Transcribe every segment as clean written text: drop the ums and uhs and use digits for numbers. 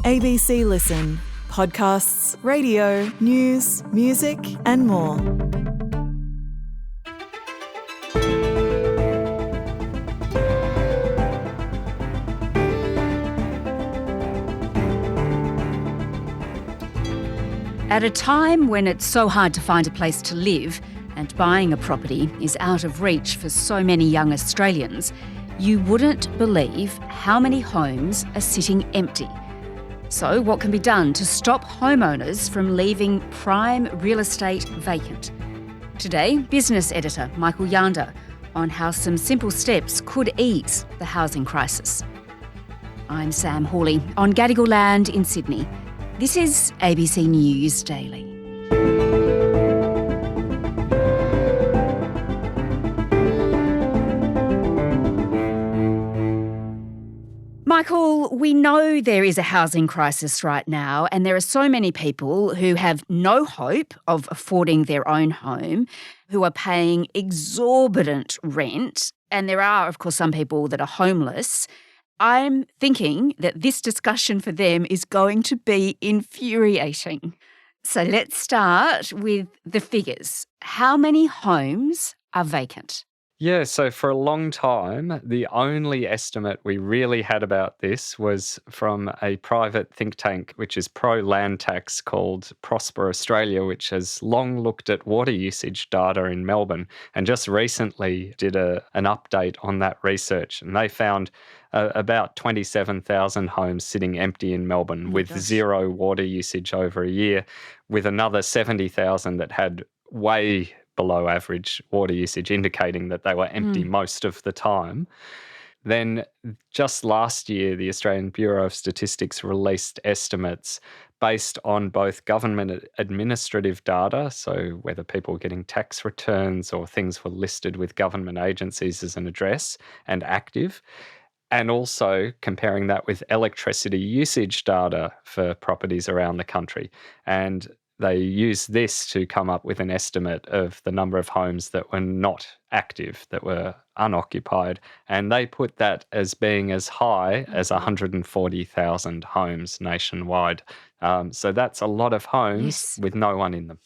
ABC Listen. Podcasts, radio, news, music and more. At a time when it's so hard to find a place to live and buying a property is out of reach for so many young Australians, you wouldn't believe how many homes are sitting empty. So what can be done to stop homeowners from leaving prime real estate vacant? Today, business editor Michael Janda on how some simple steps could ease the housing crisis. I'm Sam Hawley on Gadigal land in Sydney. This is ABC News Daily. Michael, we know there is a housing crisis right now, and there are so many people who have no hope of affording their own home, who are paying exorbitant rent, and there are, of course, some people that are homeless. I'm thinking that this discussion for them is going to be infuriating. So let's start with the figures. How many homes are vacant? Yeah, so for a long time, the only estimate we really had about this was from a private think tank, which is pro-land tax, called Prosper Australia, which has long looked at water usage data in Melbourne and just recently did an update on that research. And they found about 27,000 homes sitting empty in Melbourne with zero water usage over a year, with another 70,000 that had way below average water usage, indicating that they were empty most of the time. Then just last year, the Australian Bureau of Statistics released estimates based on both government administrative data, so whether people were getting tax returns or things were listed with government agencies as an address and active, and also comparing that with electricity usage data for properties around the country. And they used this to come up with an estimate of the number of homes that were not active, that were unoccupied, and they put that as being as high as 140,000 homes nationwide. So that's a lot of homes with no one in them.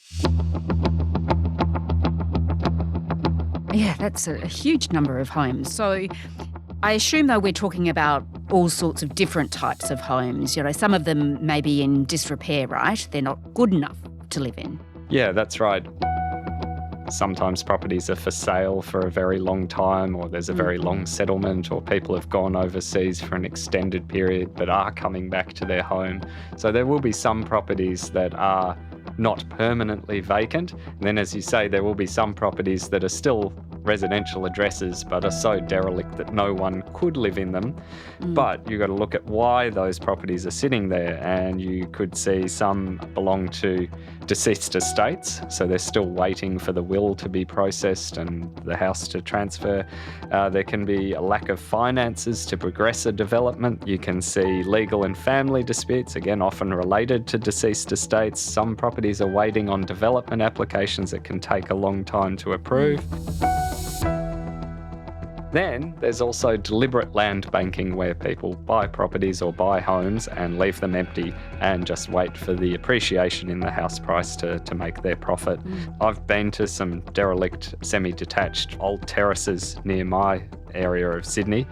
Yeah, that's a huge number of homes. So I assume, though, we're talking about all sorts of different types of homes. You know, some of them may be in disrepair, right? They're not good enough to live in. Yeah, that's right. Sometimes properties are for sale for a very long time, or there's a very long settlement, or people have gone overseas for an extended period but are coming back to their home. So there will be some properties that are not permanently vacant. And then, as you say, there will be some properties that are still residential addresses but are so derelict that no one could live in them. But you've got to look at why those properties are sitting there, and you could see some belong to deceased estates, so they're still waiting for the will to be processed and the house to transfer. There can be a lack of finances to progress a development. You can see legal and family disputes, again often related to deceased estates. Some properties are waiting on development applications that can take a long time to approve. Then there's also deliberate land banking, where people buy properties or buy homes and leave them empty and just wait for the appreciation in the house price to make their profit. I've been to some derelict semi-detached old terraces near my area of Sydney,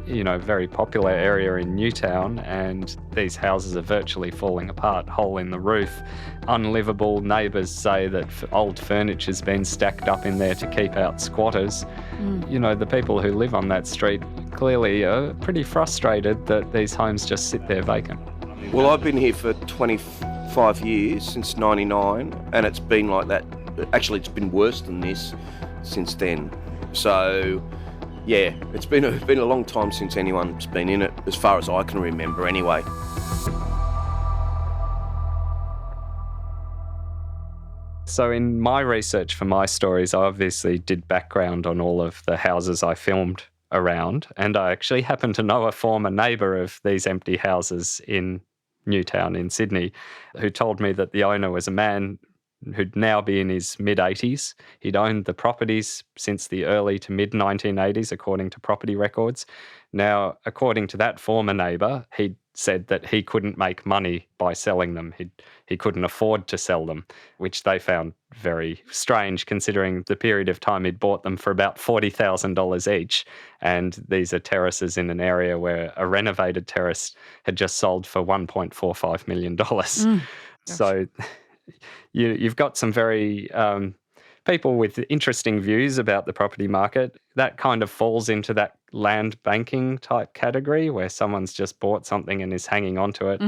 you know, very popular area in Newtown, and these houses are virtually falling apart, hole in the roof, unlivable. Neighbours say that old furniture's been stacked up in there to keep out squatters. You know, the people who live on that street clearly are pretty frustrated that these homes just sit there vacant. Well, I've been here for 25 years, since 99, and it's been like that. Actually, it's been worse than this since then. So yeah, it's been a long time since anyone's been in it, as far as I can remember anyway. So in my research for my stories, I obviously did background on all of the houses I filmed around, and I actually happen to know a former neighbour of these empty houses in Newtown in Sydney, who told me that the owner was a man who'd now be in his mid-80s. He'd owned the properties since the early to mid-1980s, according to property records. Now, according to that former neighbour, he'd said that he couldn't make money by selling them. He couldn't afford to sell them, which they found very strange considering the period of time he'd bought them for about $40,000 each. And these are terraces in an area where a renovated terrace had just sold for $1.45 million. So you've got some very people with interesting views about the property market. That kind of falls into that land banking type category where someone's just bought something and is hanging on to it,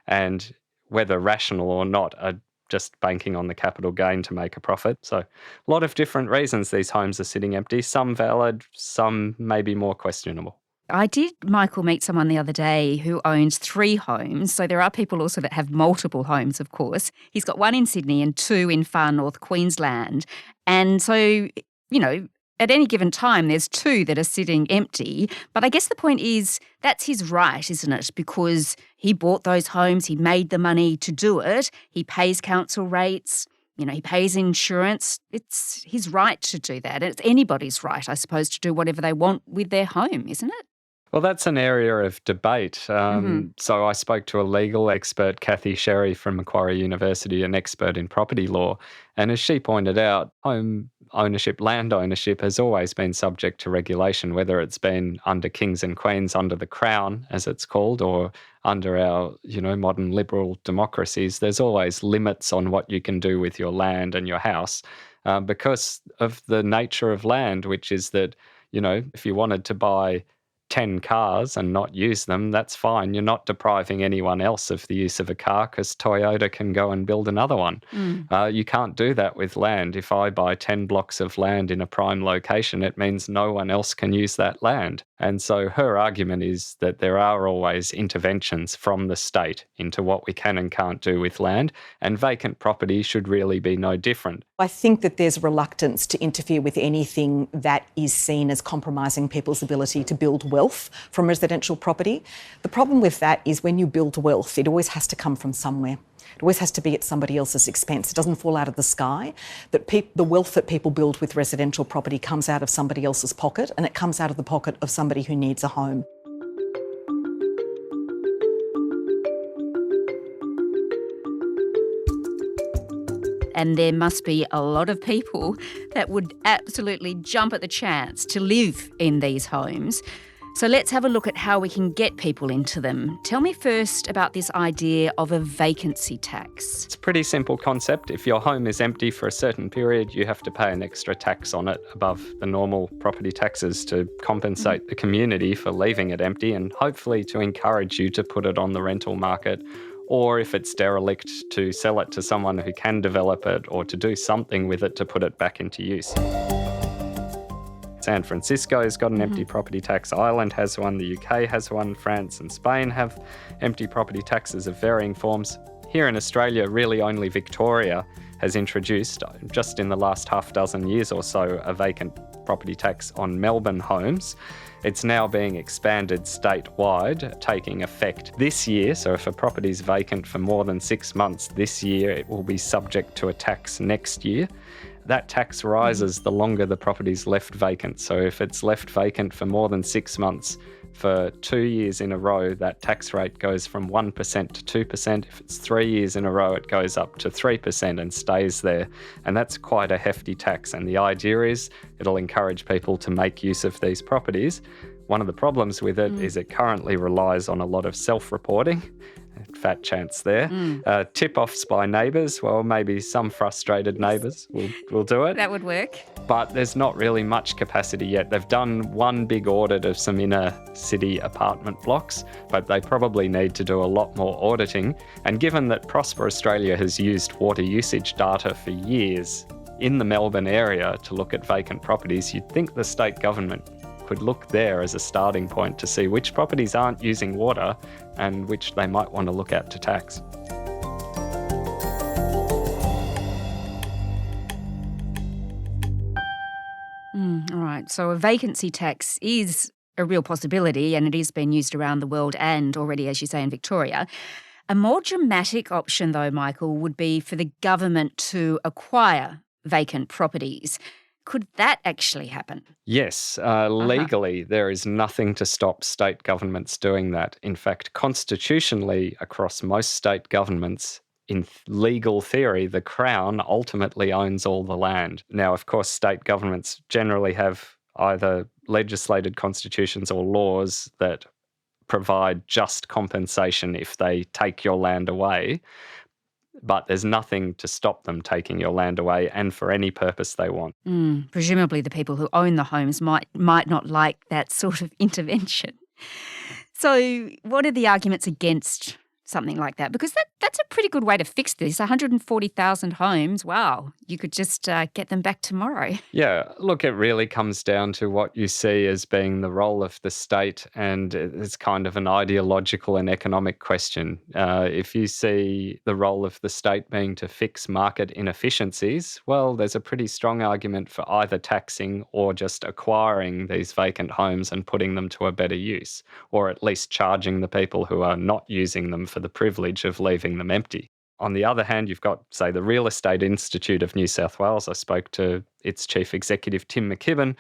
and whether rational or not are just banking on the capital gain to make a profit. So a lot of different reasons these homes are sitting empty, some valid, some maybe more questionable. I did, Michael, meet someone the other day who owns 3 homes. So there are people also that have multiple homes, of course. He's got 1 in Sydney and 2 in far north Queensland. And so, you know, at any given time, there's 2 that are sitting empty. But I guess the point is that's his right, isn't it? Because he bought those homes, he made the money to do it, he pays council rates, you know, he pays insurance. It's his right to do that. It's anybody's right, I suppose, to do whatever they want with their home, isn't it? Well, that's an area of debate. So I spoke to a legal expert, Kathy Sherry from Macquarie University, an expert in property law. And as she pointed out, home ownership, land ownership has always been subject to regulation, whether it's been under kings and queens, under the Crown, as it's called, or under our, modern liberal democracies. There's always limits on what you can do with your land and your house because of the nature of land, which is that, if you wanted to buy 10 cars and not use them, that's fine. You're not depriving anyone else of the use of a car because Toyota can go and build another one. You can't do that with land. If I buy 10 blocks of land in a prime location, it means no one else can use that land. And so her argument is that there are always interventions from the state into what we can and can't do with land, and vacant property should really be no different. I think that there's reluctance to interfere with anything that is seen as compromising people's ability to build wealth from residential property. The problem with that is when you build wealth, it always has to come from somewhere. It always has to be at somebody else's expense. It doesn't fall out of the sky. The wealth that people build with residential property comes out of somebody else's pocket, and it comes out of the pocket of somebody who needs a home. And there must be a lot of people that would absolutely jump at the chance to live in these homes. So let's have a look at how we can get people into them. Tell me first about this idea of a vacancy tax. It's a pretty simple concept. If your home is empty for a certain period, you have to pay an extra tax on it above the normal property taxes to compensate the community for leaving it empty and hopefully to encourage you to put it on the rental market, or if it's derelict, to sell it to someone who can develop it or to do something with it to put it back into use. San Francisco's got an empty property tax. Ireland has one. The UK has one. France and Spain have empty property taxes of varying forms. Here in Australia, really only Victoria has introduced, just in the last half dozen years or so, a vacant property tax on Melbourne homes. It's now being expanded statewide, taking effect this year. So if a property is vacant for more than 6 months this year, it will be subject to a tax next year. That tax rises the longer the property's left vacant. So if it's left vacant for more than 6 months for 2 years in a row, that tax rate goes from 1% to 2%. If it's 3 years in a row, it goes up to 3% and stays there. And that's quite a hefty tax. And the idea is it'll encourage people to make use of these properties. One of the problems with it is it currently relies on a lot of self-reporting. Fat chance there. Tip-offs by neighbours. Well, maybe some frustrated neighbours will do it. That would work. But there's not really much capacity yet. They've done one big audit of some inner city apartment blocks, but they probably need to do a lot more auditing. And given that Prosper Australia has used water usage data for years in the Melbourne area to look at vacant properties, you'd think the state government could look there as a starting point to see which properties aren't using water and which they might want to look at to tax. All right, so a vacancy tax is a real possibility and it is being used around the world and already, as you say, in Victoria. A more dramatic option, though, Michael, would be for the government to acquire vacant properties. Could that actually happen? Yes, legally, there is nothing to stop state governments doing that. In fact, constitutionally, across most state governments, in legal theory, the Crown ultimately owns all the land. Now, of course, state governments generally have either legislated constitutions or laws that provide just compensation if they take your land away. But there's nothing to stop them taking your land away and for any purpose they want. Presumably the people who own the homes might not like that sort of intervention. So what are the arguments against something like that? Because that's a pretty good way to fix this. 140,000 homes, wow, you could just get them back tomorrow. Yeah, look, it really comes down to what you see as being the role of the state, and it's kind of an ideological and economic question. If you see the role of the state being to fix market inefficiencies, well, there's a pretty strong argument for either taxing or just acquiring these vacant homes and putting them to a better use, or at least charging the people who are not using them for the privilege of leaving them empty. On the other hand, you've got, say, the Real Estate Institute of New South Wales. I spoke to its chief executive, Tim McKibben,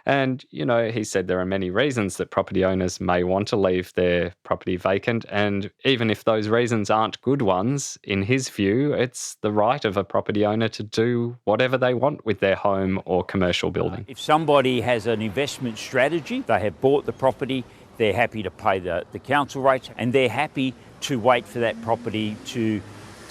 and, he said there are many reasons that property owners may want to leave their property vacant, and even if those reasons aren't good ones, in his view, it's the right of a property owner to do whatever they want with their home or commercial building. If somebody has an investment strategy, they have bought the property, they're happy to pay the council rates, and they're happy to wait for that property to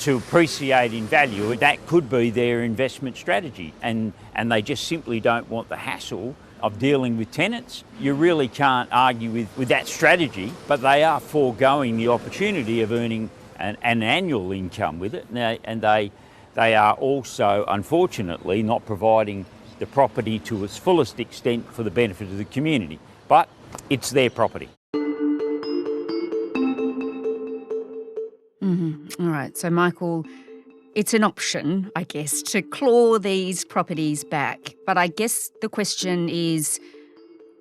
appreciate in value. That could be their investment strategy, and they just simply don't want the hassle of dealing with tenants. You really can't argue with that strategy, but they are foregoing the opportunity of earning an annual income with it, and they are also, unfortunately, not providing the property to its fullest extent for the benefit of the community. But it's their property. All right. So, Michael, it's an option, I guess, to claw these properties back. But I guess the question is,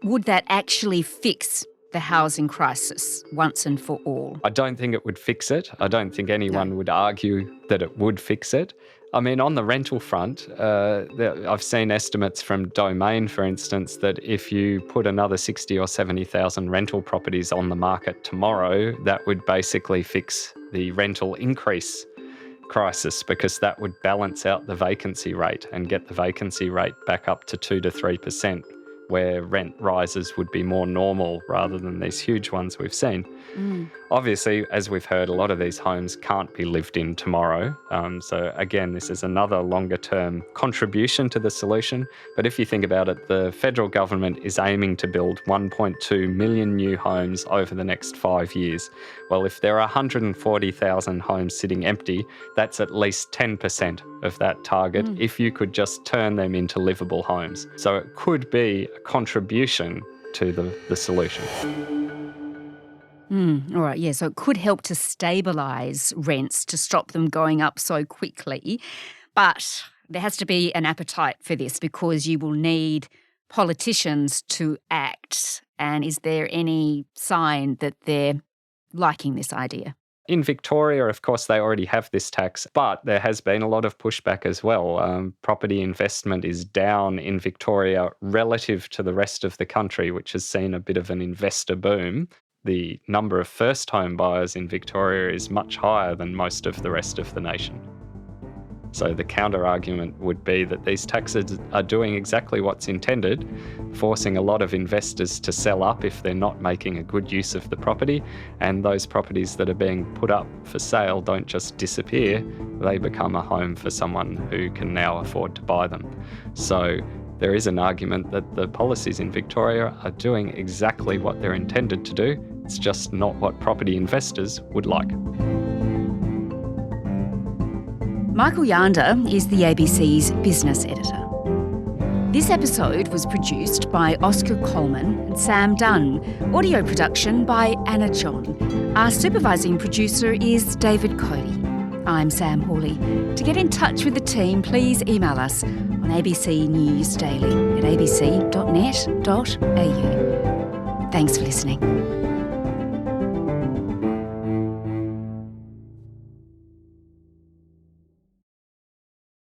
would that actually fix the housing crisis once and for all? I don't think it would fix it. I don't think anyone would argue that it would fix it. I mean, on the rental front, I've seen estimates from Domain, for instance, that if you put another 60 or 70,000 rental properties on the market tomorrow, that would basically fix the rental increase crisis, because that would balance out the vacancy rate and get the vacancy rate back up to 2 to 3%, where rent rises would be more normal rather than these huge ones we've seen. Obviously, as we've heard, a lot of these homes can't be lived in tomorrow. So again, this is another longer term contribution to the solution. But if you think about it, the federal government is aiming to build 1.2 million new homes over the next 5 years. Well, if there are 140,000 homes sitting empty, that's at least 10% of that target if you could just turn them into livable homes. So it could be a contribution to the solution. All right, yeah, so it could help to stabilise rents to stop them going up so quickly. But there has to be an appetite for this, because you will need politicians to act. And is there any sign that they're liking this idea? In Victoria, of course, they already have this tax, but there has been a lot of pushback as well. Property investment is down in Victoria relative to the rest of the country, which has seen a bit of an investor boom. The number of first home buyers in Victoria is much higher than most of the rest of the nation. So the counter-argument would be that these taxes are doing exactly what's intended, forcing a lot of investors to sell up if they're not making a good use of the property, and those properties that are being put up for sale don't just disappear, they become a home for someone who can now afford to buy them. So there is an argument that the policies in Victoria are doing exactly what they're intended to do. It's just not what property investors would like. Michael Janda is the ABC's business editor. This episode was produced by Oscar Coleman and Sam Dunn. Audio production by Anna John. Our supervising producer is David Cody. I'm Sam Hawley. To get in touch with the team, please email us on abcnewsdaily@abc.net.au. Thanks for listening.